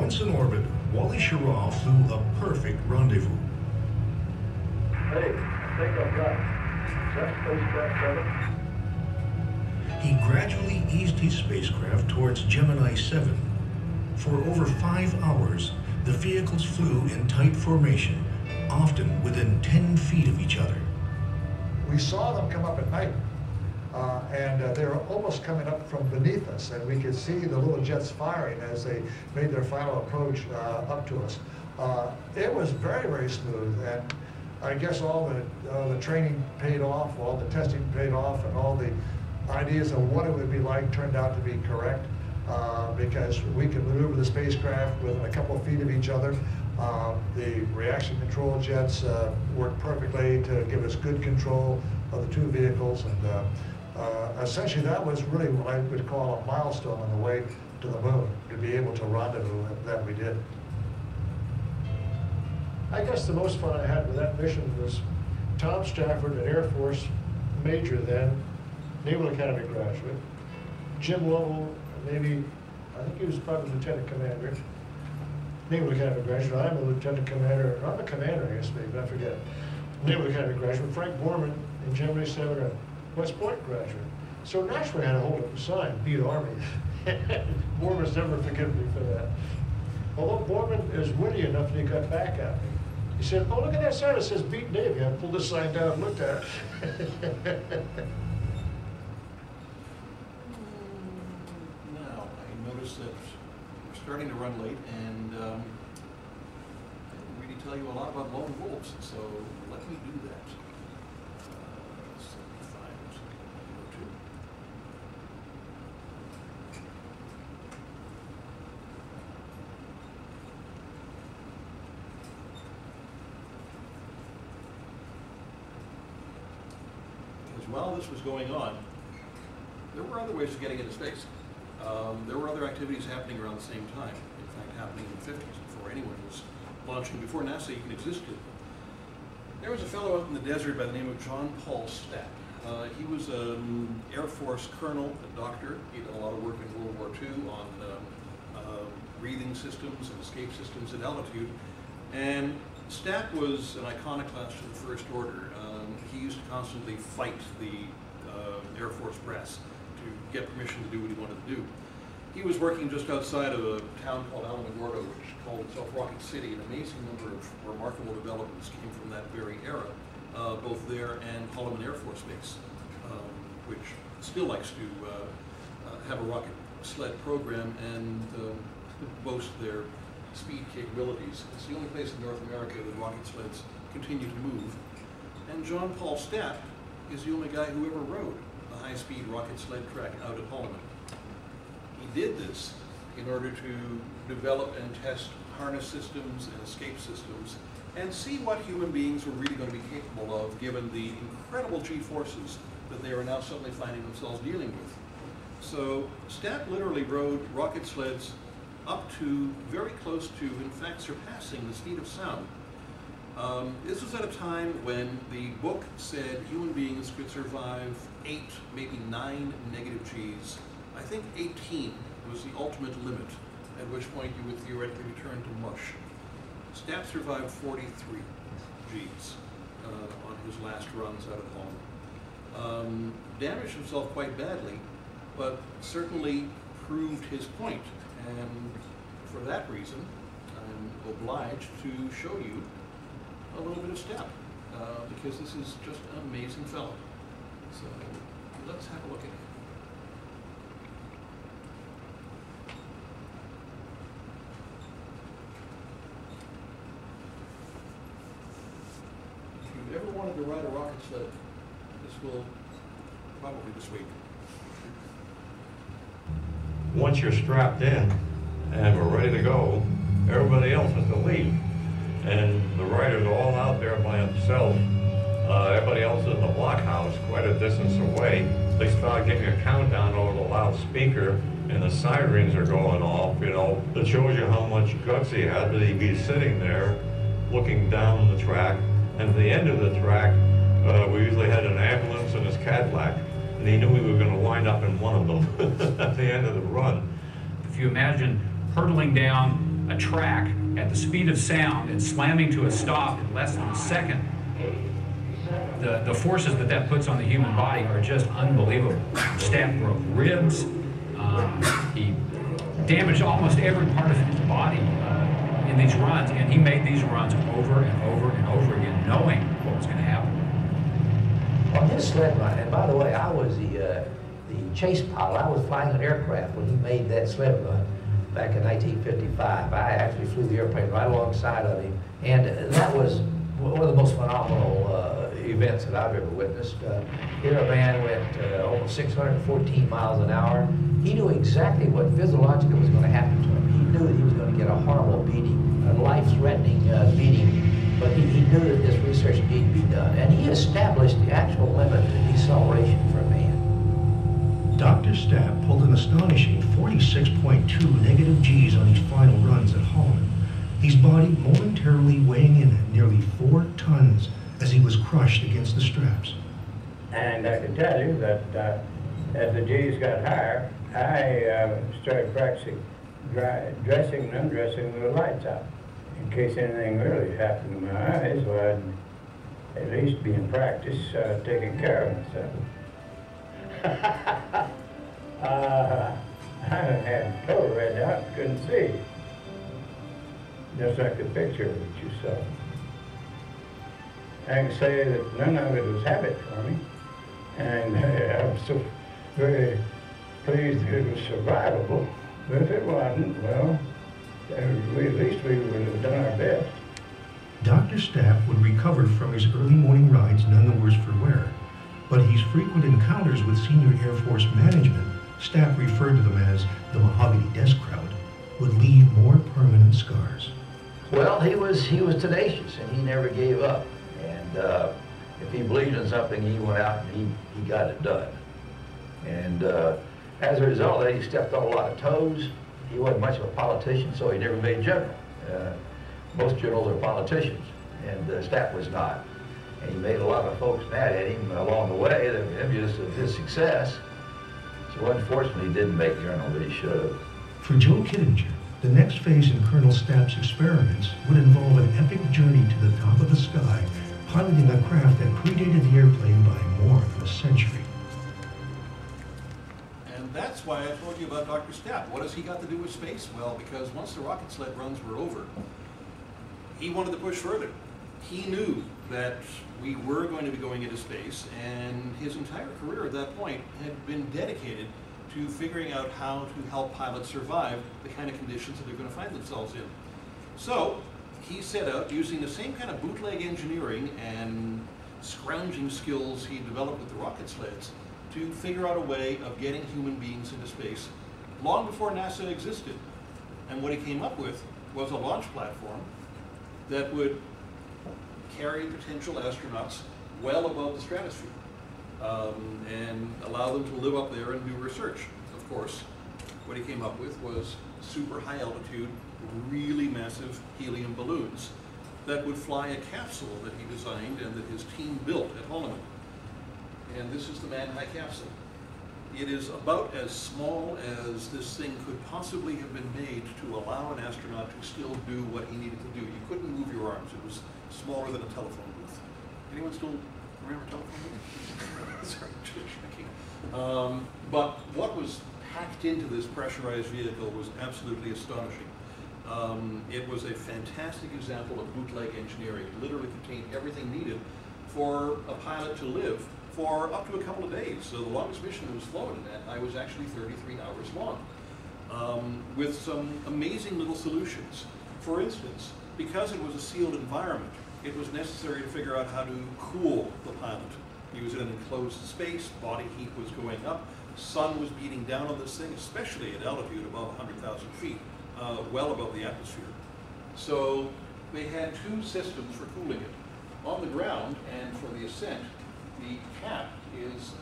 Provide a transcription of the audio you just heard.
Once in orbit, Wally Schirra flew a perfect rendezvous. Hey, I think I've got it. Is that spacecraft 7? He gradually eased his spacecraft towards Gemini 7. For over 5 hours, the vehicles flew in tight formation, often within 10 feet of each other. We saw them come up at night, and they were almost coming up from beneath us, and we could see the little jets firing as they made their final approach up to us. It was very, very smooth, and I guess all the training paid off, all the testing paid off, and all the ideas of what it would be like turned out to be correct, because we could maneuver the spacecraft within a couple of feet of each other. The reaction control jets worked perfectly to give us good control of the two vehicles, and essentially that was really what I would call a milestone on the way to the moon, to be able to rendezvous that we did. I guess the most fun I had with that mission was Tom Stafford, an Air Force major then, Naval Academy graduate. Jim Lovell, maybe, I think he was probably lieutenant commander. Naval Academy graduate. I'm a lieutenant commander. I'm a commander, I guess, maybe, I forget. Naval Academy graduate. Frank Borman in Gemini 7, a West Point graduate. So naturally I had to hold up a sign, beat Army. Borman's never forgiven me for that. Although Borman is witty enough that he got back at me. He said, oh, look at that sign, it says beat Navy. I pulled this sign down and looked at it. Now, I noticed that we're starting to run late, and I didn't really tell you a lot about lone wolves, so let me do that. 7502. Because while this was going on, there were other ways of getting into space. There were other activities happening around the same time, in fact happening in the 50s, before anyone was launching, before NASA even existed. There was a fellow out in the desert by the name of John Paul Stapp. He was an Air Force colonel, a doctor. He did a lot of work in World War II on breathing systems and escape systems at altitude. And Stapp was an iconoclast to the First Order. He used to constantly fight the Air Force press to get permission to do what he wanted to do. He was working just outside of a town called Alamogordo, which called itself Rocket City. An amazing number of remarkable developments came from that very era, both there and Holloman Air Force Base, which still likes to have a rocket sled program and boast their speed capabilities. It's the only place in North America that rocket sleds continue to move. And John Paul Stapp is the only guy who ever rode a high-speed rocket sled track out at Holloman. He did this in order to develop and test harness systems and escape systems and see what human beings were really going to be capable of given the incredible G-forces that they are now suddenly finding themselves dealing with. So Stapp literally rode rocket sleds up to very close to, in fact, surpassing the speed of sound. This was at a time when the book said human beings could survive 8, maybe 9 negative Gs. I think 18 was the ultimate limit, at which point you would theoretically return to mush. Stapp survived 43 Gs on his last runs out of home. Damaged himself quite badly, but certainly proved his point. And for that reason, I'm obliged to show you a little bit of Stapp, because this is just an amazing fellow. So let's have a look at him. If you've ever wanted to ride a rocket sled, this will probably dissuade you. Once you're strapped in and we're ready to go, everybody else has to leave. And the rider's all out there by himself. Everybody else is in the blockhouse quite a distance away. They start giving a countdown over the loudspeaker, and the sirens are going off, you know. That shows you how much guts he had, that he'd be sitting there looking down the track. And at the end of the track, we usually had an ambulance and his Cadillac. And he knew we were going to wind up in one of them at the end of the run. If you imagine hurtling down a track at the speed of sound and slamming to a stop in less than a second, the forces that puts on the human body are just unbelievable. Stapp broke ribs. He damaged almost every part of his body in these runs, and he made these runs over and over and over again, knowing what was going to happen. On his sled run, and by the way, I was the chase pilot. I was flying an aircraft when he made that sled run back in 1955. I actually flew the airplane right alongside of him, and that was one of the most phenomenal events that I've ever witnessed. Here a man went almost 614 miles an hour. He knew exactly what physiologically was going to happen to him. He knew that he was going to get a horrible beating, a life-threatening beating, but he knew that this research needed to be done. And he established the actual limit to deceleration for a man. Dr. Stapp pulled an astonishing 46.2 negative Gs on his final runs at Holloman, his body momentarily weighing in at nearly 4 tons as he was crushed against the straps. And I can tell you that as the G's got higher, I started practicing dressing and undressing with the lights out in case anything really happened to my eyes, so I'd at least be in practice taking care of myself. I had total red out, couldn't see. Just like the picture that you saw. I can say that none of it was habit for me, and I'm so very pleased that it was survivable. But if it wasn't, well, at least we would have done our best. Dr. Stapp would recover from his early morning rides none the worse for wear, but his frequent encounters with senior Air Force management, Stapp referred to them as the mahogany desk crowd, would leave more permanent scars. Well, he was tenacious, and he never gave up. And if he believed in something, he went out and he got it done. And as a result of that, he stepped on a lot of toes. He wasn't much of a politician, so he never made general. Most generals are politicians, and Stapp was not. And he made a lot of folks mad at him along the way, the envious of his success. So unfortunately, he didn't make general, but he should have. For Joe Kittinger, the next phase in Colonel Stapp's experiments would involve an epic journey to the top of the sky, piloting a craft that predated the airplane by more than a century. And that's why I told you about Dr. Stapp. What has he got to do with space? Well, because once the rocket sled runs were over, he wanted to push further. He knew that we were going to be going into space, and his entire career at that point had been dedicated to figuring out how to help pilots survive the kind of conditions that they're going to find themselves in. So he set out using the same kind of bootleg engineering and scrounging skills he developed with the rocket sleds to figure out a way of getting human beings into space long before NASA existed. And what he came up with was a launch platform that would carry potential astronauts well above the stratosphere and allow them to live up there and do research. Of course, what he came up with was super high altitude, really massive helium balloons that would fly a capsule that he designed and that his team built at Holloman. And this is the Man High capsule. It is about as small as this thing could possibly have been made to allow an astronaut to still do what he needed to do. You couldn't move your arms. It was smaller than a telephone booth. Anyone still remember telephone booth? Sorry, just checking. But what was packed into this pressurized vehicle was absolutely astonishing. It was a fantastic example of bootleg engineering. It literally contained everything needed for a pilot to live for up to a couple of days. So the longest mission that was flown in that night was actually 33 hours long, with some amazing little solutions. For instance, because it was a sealed environment, it was necessary to figure out how to cool the pilot. He was in an enclosed space, body heat was going up, sun was beating down on this thing, especially at altitude above 100,000 feet, well above the atmosphere. So they had two systems for cooling it. On the ground and for the ascent, the cap is